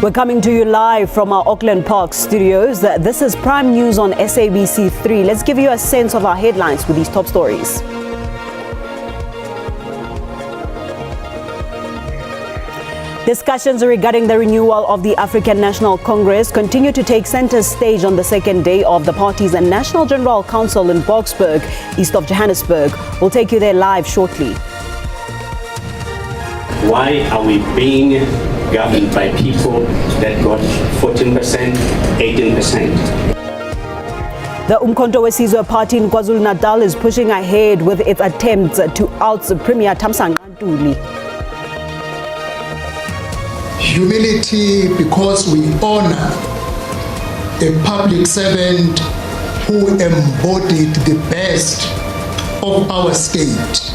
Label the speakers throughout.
Speaker 1: We're coming to you live from our Auckland Park studios. This is Prime News on SABC 3. Let's give you a sense of our headlines with these top stories. Discussions regarding the renewal of the African National Congress continue to take center stage on the second day of the party's National General Council in Boksburg, east of Johannesburg. We'll take you there live shortly.
Speaker 2: Why are we being governed by people that got 14%, 18%?
Speaker 1: The Umkhonto weSizwe party in KwaZulu-Natal is pushing ahead with its attempts to oust Premier Thamsanqa Ntuli.
Speaker 3: Humility because we honor a public servant who embodied the best of our state.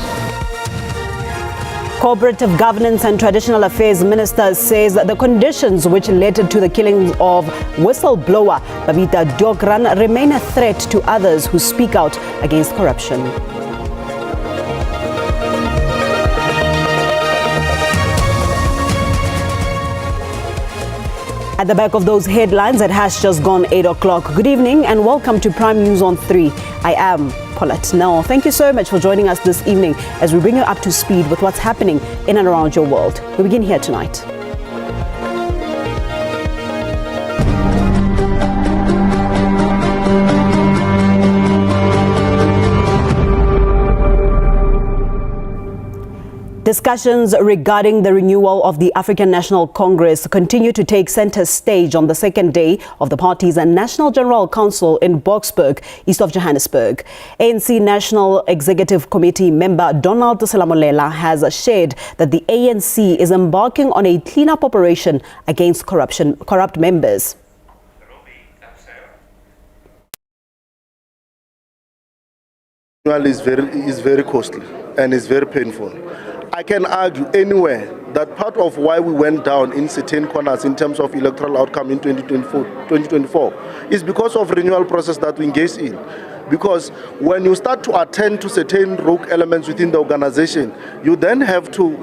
Speaker 1: Cooperative Governance and Traditional Affairs Minister says that the conditions which led to the killing of whistleblower Babita Deokaran remain a threat to others who speak out against corruption. At the back of those headlines, it has just gone 8 o'clock. Good evening and welcome to Prime News on 3. I am Paulette Nell. Thank you so much for joining us this evening as we bring you up to speed with what's happening in and around your world. We begin here tonight. Discussions regarding the renewal of the African National Congress continue to take center stage on the second day of the party's National General Council in Boksburg, east of Johannesburg. ANC National Executive Committee member Donald Selamolela has shared that the ANC is embarking on a cleanup operation against corrupt members.
Speaker 4: Is very costly and is very painful. I can argue anywhere that part of why we went down in certain corners in terms of electoral outcome in 2024 is because of renewal process that we engaged in. Because when you start to attend to certain rogue elements within the organization, you then have to,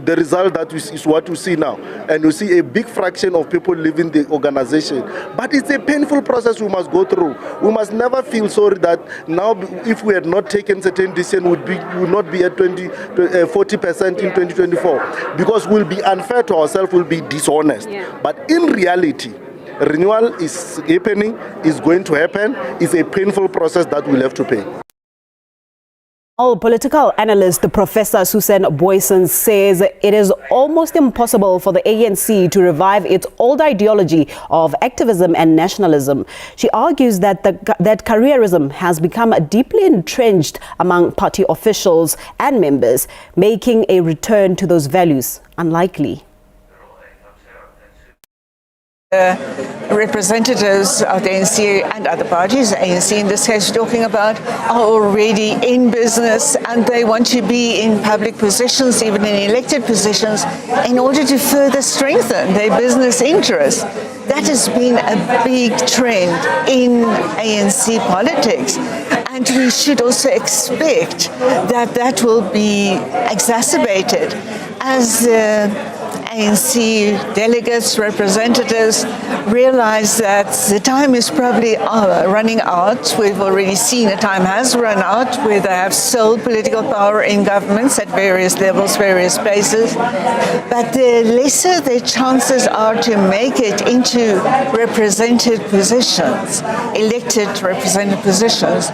Speaker 4: the result that is what you see now. And you see a big fraction of people leaving the organization. But it's a painful process we must go through. We must never feel sorry that now if we had not taken certain decision, we would not be at 40% in 2024. Because we'll be unfair to ourselves, we'll be dishonest. Yeah. But in reality, renewal is happening, is going to happen. It's a painful process that we'll have to pay.
Speaker 1: Political analyst Professor Susan Boyson says it is almost impossible for the ANC to revive its old ideology of activism and nationalism. She argues that that careerism has become deeply entrenched among party officials and members, making a return to those values unlikely.
Speaker 5: Representatives of the ANC and other parties, ANC in this case talking about, are already in business and they want to be in public positions, even in elected positions, in order to further strengthen their business interests. That has been a big trend in ANC politics. And we should also expect that that will be exacerbated as ANC delegates, representatives realize that the time is probably running out. We've already seen the time has run out where they have sold political power in governments at various levels, various places. But the lesser their chances are to make it into represented positions, elected represented positions,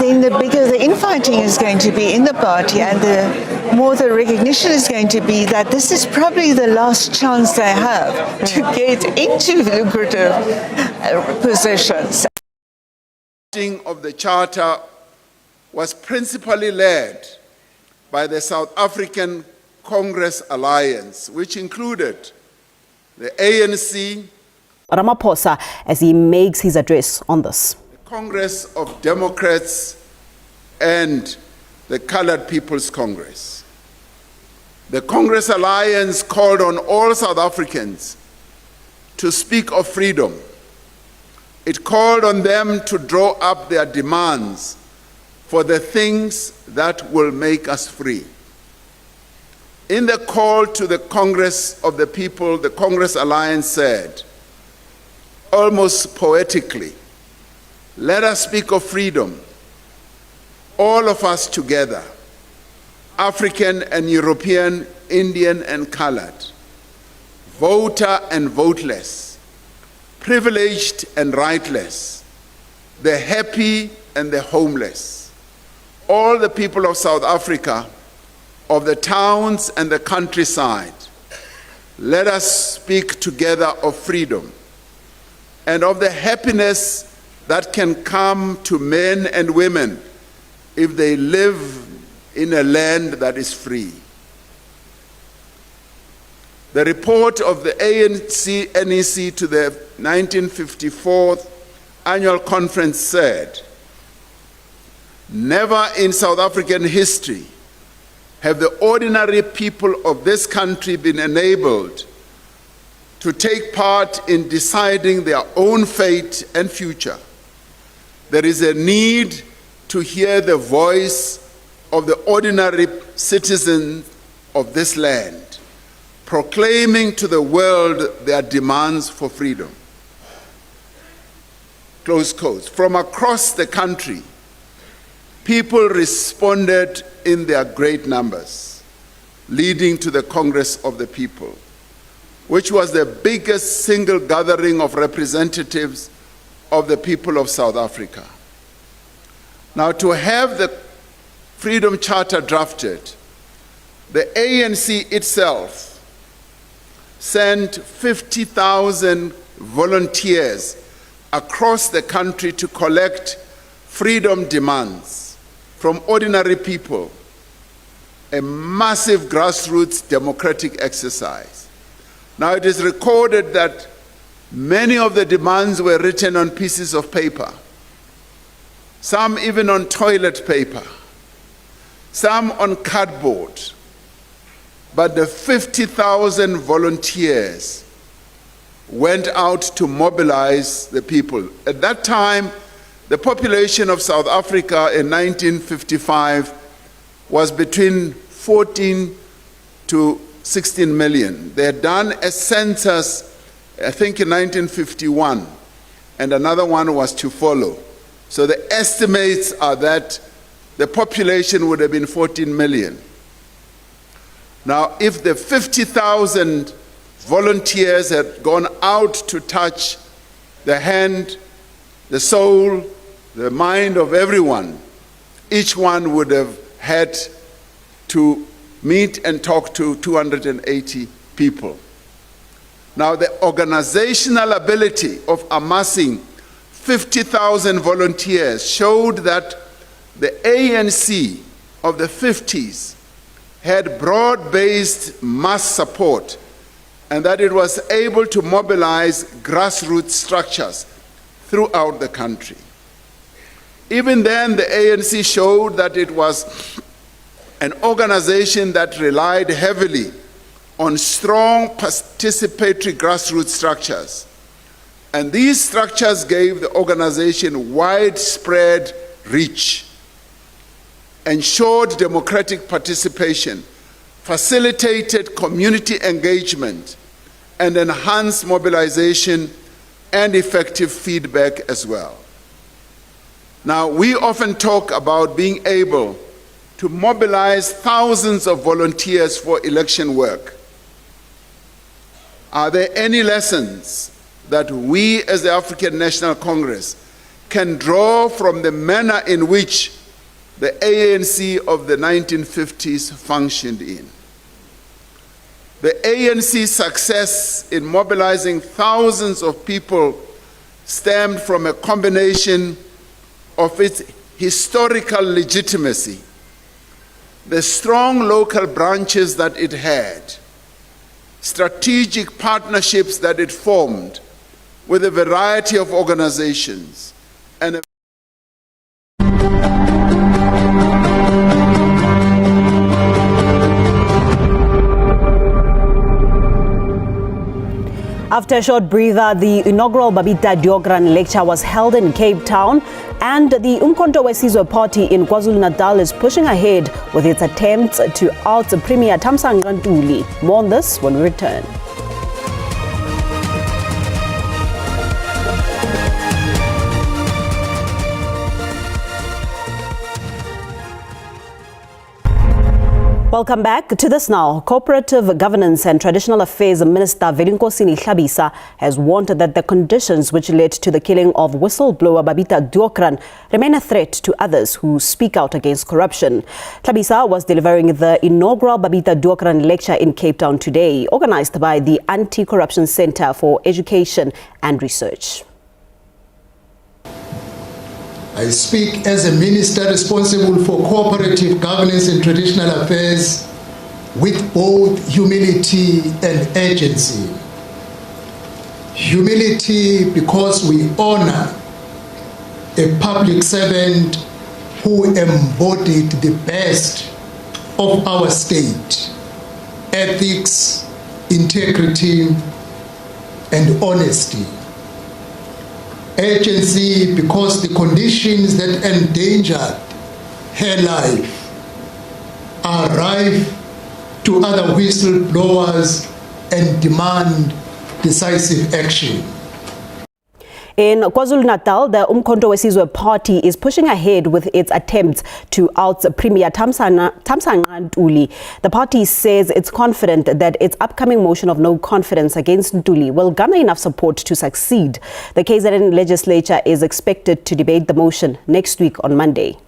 Speaker 5: then the bigger the infighting is going to be in the party and the more the recognition is going to be that this is probably the last chance they have to get into lucrative positions.
Speaker 6: Of the Charter was principally led by the South African Congress Alliance, which included the ANC,
Speaker 1: Ramaphosa, as he makes his address on this.
Speaker 6: the Congress of Democrats, and the Colored People's Congress. The Congress Alliance called on all South Africans to speak of freedom. It called on them to draw up their demands for the things that will make us free. In the call to the Congress of the People, the Congress Alliance said, almost poetically, let us speak of freedom, all of us together, African and European, Indian and colored, voter and voteless, privileged and rightless, the happy and the homeless, all the people of South Africa, of the towns and the countryside. Let us speak together of freedom and of the happiness that can come to men and women if they live in a land that is free. The report of the ANC NEC to the 1954 annual conference said, never in South African history have the ordinary people of this country been enabled to take part in deciding their own fate and future. There is a need to hear the voice of the ordinary citizens of this land, proclaiming to the world their demands for freedom. Close quotes. From across the country, people responded in their great numbers, leading to the Congress of the People, which was the biggest single gathering of representatives of the people of South Africa. Now, to have the Freedom Charter drafted, the ANC itself sent 50,000 volunteers across the country to collect freedom demands from ordinary people, a massive grassroots democratic exercise. Now, it is recorded that many of the demands were written on pieces of paper, some even on toilet paper, some on cardboard. But the 50,000 volunteers went out to mobilize the people. At that time, the population of South Africa in 1955 was between 14 to 16 million. They had done a census, I think in 1951, and another one was to follow. So the estimates are that the population would have been 14 million. Now, if the 50,000 volunteers had gone out to touch the hand, the soul, the mind of everyone, each one would have had to meet and talk to 280 people. Now, the organizational ability of amassing 50,000 volunteers showed that the ANC of the 50s had broad-based mass support and that it was able to mobilize grassroots structures throughout the country. Even then, the ANC showed that it was an organization that relied heavily on strong participatory grassroots structures. And these structures gave the organization widespread reach, ensured democratic participation, facilitated community engagement, and enhanced mobilization and effective feedback as well. Now, we often talk about being able to mobilize thousands of volunteers for election work. Are there any lessons that we as the African National Congress can draw from the manner in which the ANC of the 1950s functioned in? The ANC's success in mobilizing thousands of people stemmed from a combination of its historical legitimacy, the strong local branches that it had, strategic partnerships that it formed with a variety of organizations, and a
Speaker 1: After a short breather, the inaugural Babita Deokaran lecture was held in Cape Town, and the Umkhonto weSizwe party in KwaZulu-Natal is pushing ahead with its attempts to oust Premier Thamsanqa Ntuli. More on this when we return. Welcome back to this now. Cooperative Governance and Traditional Affairs Minister Velinkosini Hlabisa has warned that the conditions which led to the killing of whistleblower Babita Deokaran remain a threat to others who speak out against corruption. Hlabisa was delivering the inaugural Babita Deokaran lecture in Cape Town today, organized by the Anti-Corruption Center for Education and Research.
Speaker 3: I speak as a minister responsible for cooperative governance and traditional affairs with both humility and urgency. Humility because we honor a public servant who embodied the best of our state: ethics, integrity, and honesty. Urgency because the conditions that endangered her life are rife to other whistleblowers and demand decisive action.
Speaker 1: In KwaZulu-Natal, the Umkhonto weSizwe party is pushing ahead with its attempts to oust Premier Thamsanqa Ntuli. The party says it's confident that its upcoming motion of no confidence against Ntuli will garner enough support to succeed. The KZN legislature is expected to debate the motion next week on Monday.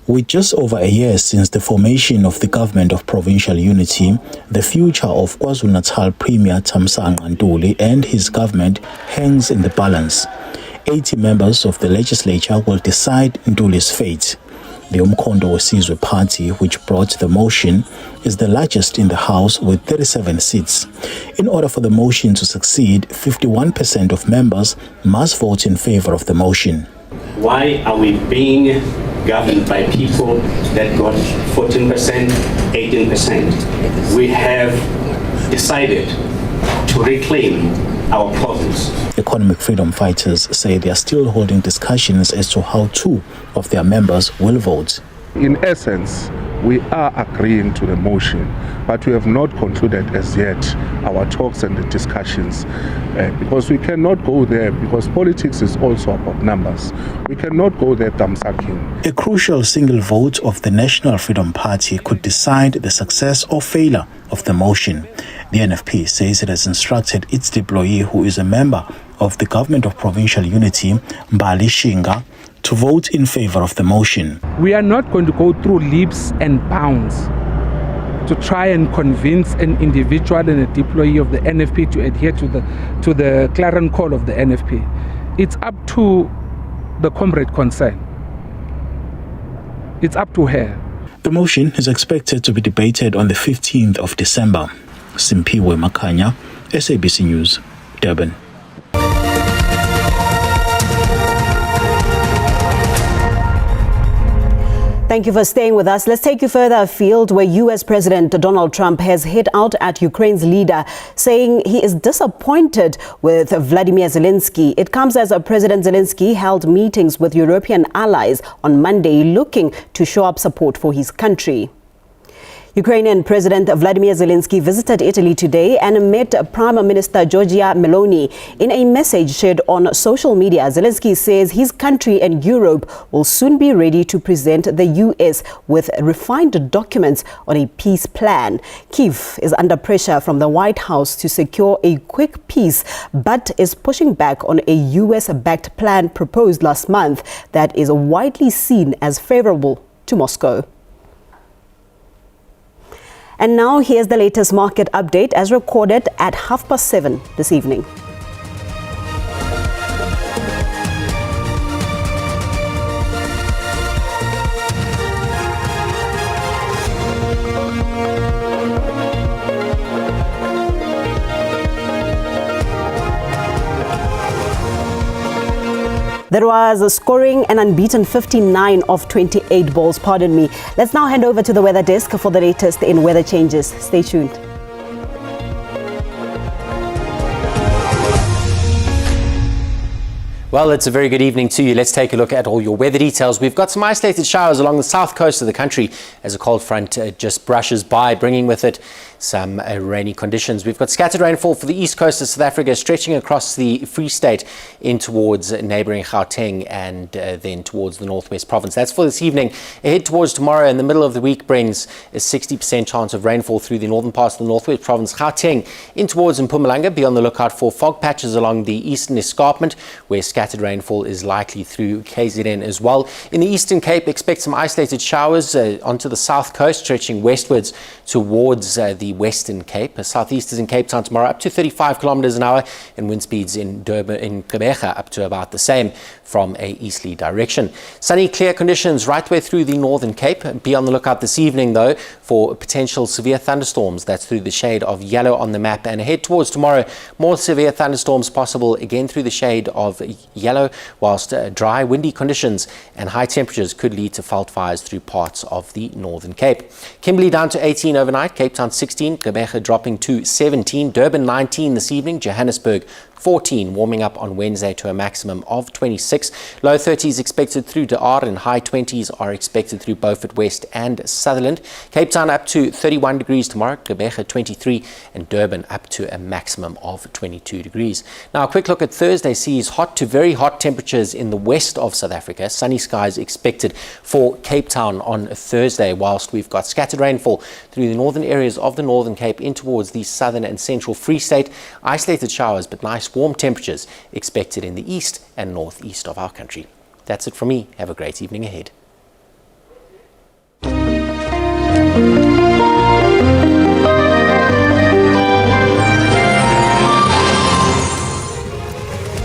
Speaker 7: With just over a year since the formation of the Government of Provincial Unity, the future of KwaZulu-Natal Premier Thamsanqa Ntuli and his government hangs in the balance. 80 members of the legislature will decide Ntuli's fate. The Umkhonto weSizwe party, which brought the motion, is the largest in the House with 37 seats. In order for the motion to succeed, 51% of members must vote in favor of the motion.
Speaker 2: Why are we being governed by people that got 14%, 18%? We have decided to reclaim our province.
Speaker 7: Economic freedom fighters say they are still holding discussions as to how 2 of their members will vote.
Speaker 8: In essence, we are agreeing to the motion, but we have not concluded as yet our talks and the discussions because we cannot go there, because politics is also about numbers. We cannot go there thumbsucking.
Speaker 7: A crucial single vote of the National Freedom Party could decide the success or failure of the motion. The NFP says it has instructed its deployee, who is a member of the Government of Provincial Unity, Mbali Shinga, to vote in favor of the motion.
Speaker 9: We are not going to go through leaps and bounds to try and convince an individual and a deployee of the NFP to adhere to the clarion call of the NFP. It's up to the comrade concerned. It's up to her.
Speaker 7: The motion is expected to be debated on the 15th of December. Simpiwe Makanya, SABC News, Durban.
Speaker 1: Thank you for staying with us. Let's take you further afield, where U.S. President Donald Trump has hit out at Ukraine's leader, saying he is disappointed with Vladimir Zelensky. It comes as President Zelensky held meetings with European allies on Monday, looking to show up support for his country. Ukrainian President Vladimir Zelensky visited Italy today and met Prime Minister Giorgia Meloni. In a message shared on social media, Zelensky says his country and Europe will soon be ready to present the US with refined documents on a peace plan. Kyiv is under pressure from the White House to secure a quick peace, but is pushing back on a US-backed plan proposed last month that is widely seen as favorable to Moscow. And now here's the latest market update as recorded at 7:30 this evening. There was scoring an unbeaten 59 of 28 balls, pardon me. Let's now hand over to the weather desk for the latest in weather changes. Stay tuned.
Speaker 10: Well, it's a very good evening to you. Let's take a look at all your weather details. We've got some isolated showers along the south coast of the country as a cold front just brushes by, bringing with it some rainy conditions. We've got scattered rainfall for the east coast of South Africa, stretching across the Free State in towards neighbouring Gauteng and then towards the northwest province. That's for this evening. Ahead towards tomorrow, in the middle of the week, brings a 60% chance of rainfall through the northern parts of the northwest province, Gauteng in towards Mpumalanga. Be on the lookout for fog patches along the eastern escarpment, where scattered rainfall is likely through KZN as well. In the Eastern Cape, expect some isolated showers onto the south coast, stretching westwards towards the Western Cape. Southeasters in Cape Town tomorrow up to 35 kilometers an hour, and wind speeds in Durban, in Gqeberha, up to about the same from a easterly direction. Sunny, clear conditions right way through the Northern Cape. Be on the lookout this evening, though, for potential severe thunderstorms. That's through the shade of yellow on the map. And ahead towards tomorrow, more severe thunderstorms possible, again through the shade of yellow, whilst dry, windy conditions and high temperatures could lead to fault fires through parts of the Northern Cape. Kimberley down to 18 overnight, Cape Town 16, Gqeberha dropping to 17, Durban 19 this evening, Johannesburg 14, warming up on Wednesday to a maximum of 26. Low 30s expected through De Aar, and high 20s are expected through Beaufort West and Sutherland. Cape Town up to 31 degrees tomorrow, Gqeberha 23, and Durban up to a maximum of 22 degrees. Now a quick look at Thursday sees hot to very hot temperatures in the west of South Africa. Sunny skies expected for Cape Town on Thursday, whilst we've got scattered rainfall through the northern areas of the Northern Cape in towards the southern and central Free State. Isolated showers, but nice warm temperatures expected in the east and northeast of our country. That's it from me. Have a great evening ahead.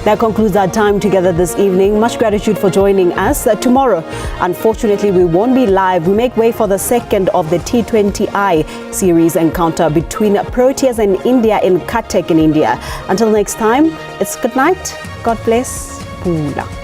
Speaker 1: That concludes our time together this evening. Much gratitude for joining us. Tomorrow, unfortunately, we won't be live. We make way for the second of the T20I series encounter between Proteas and India in Cuttack in India. Until next time, it's good night. God bless. Pula.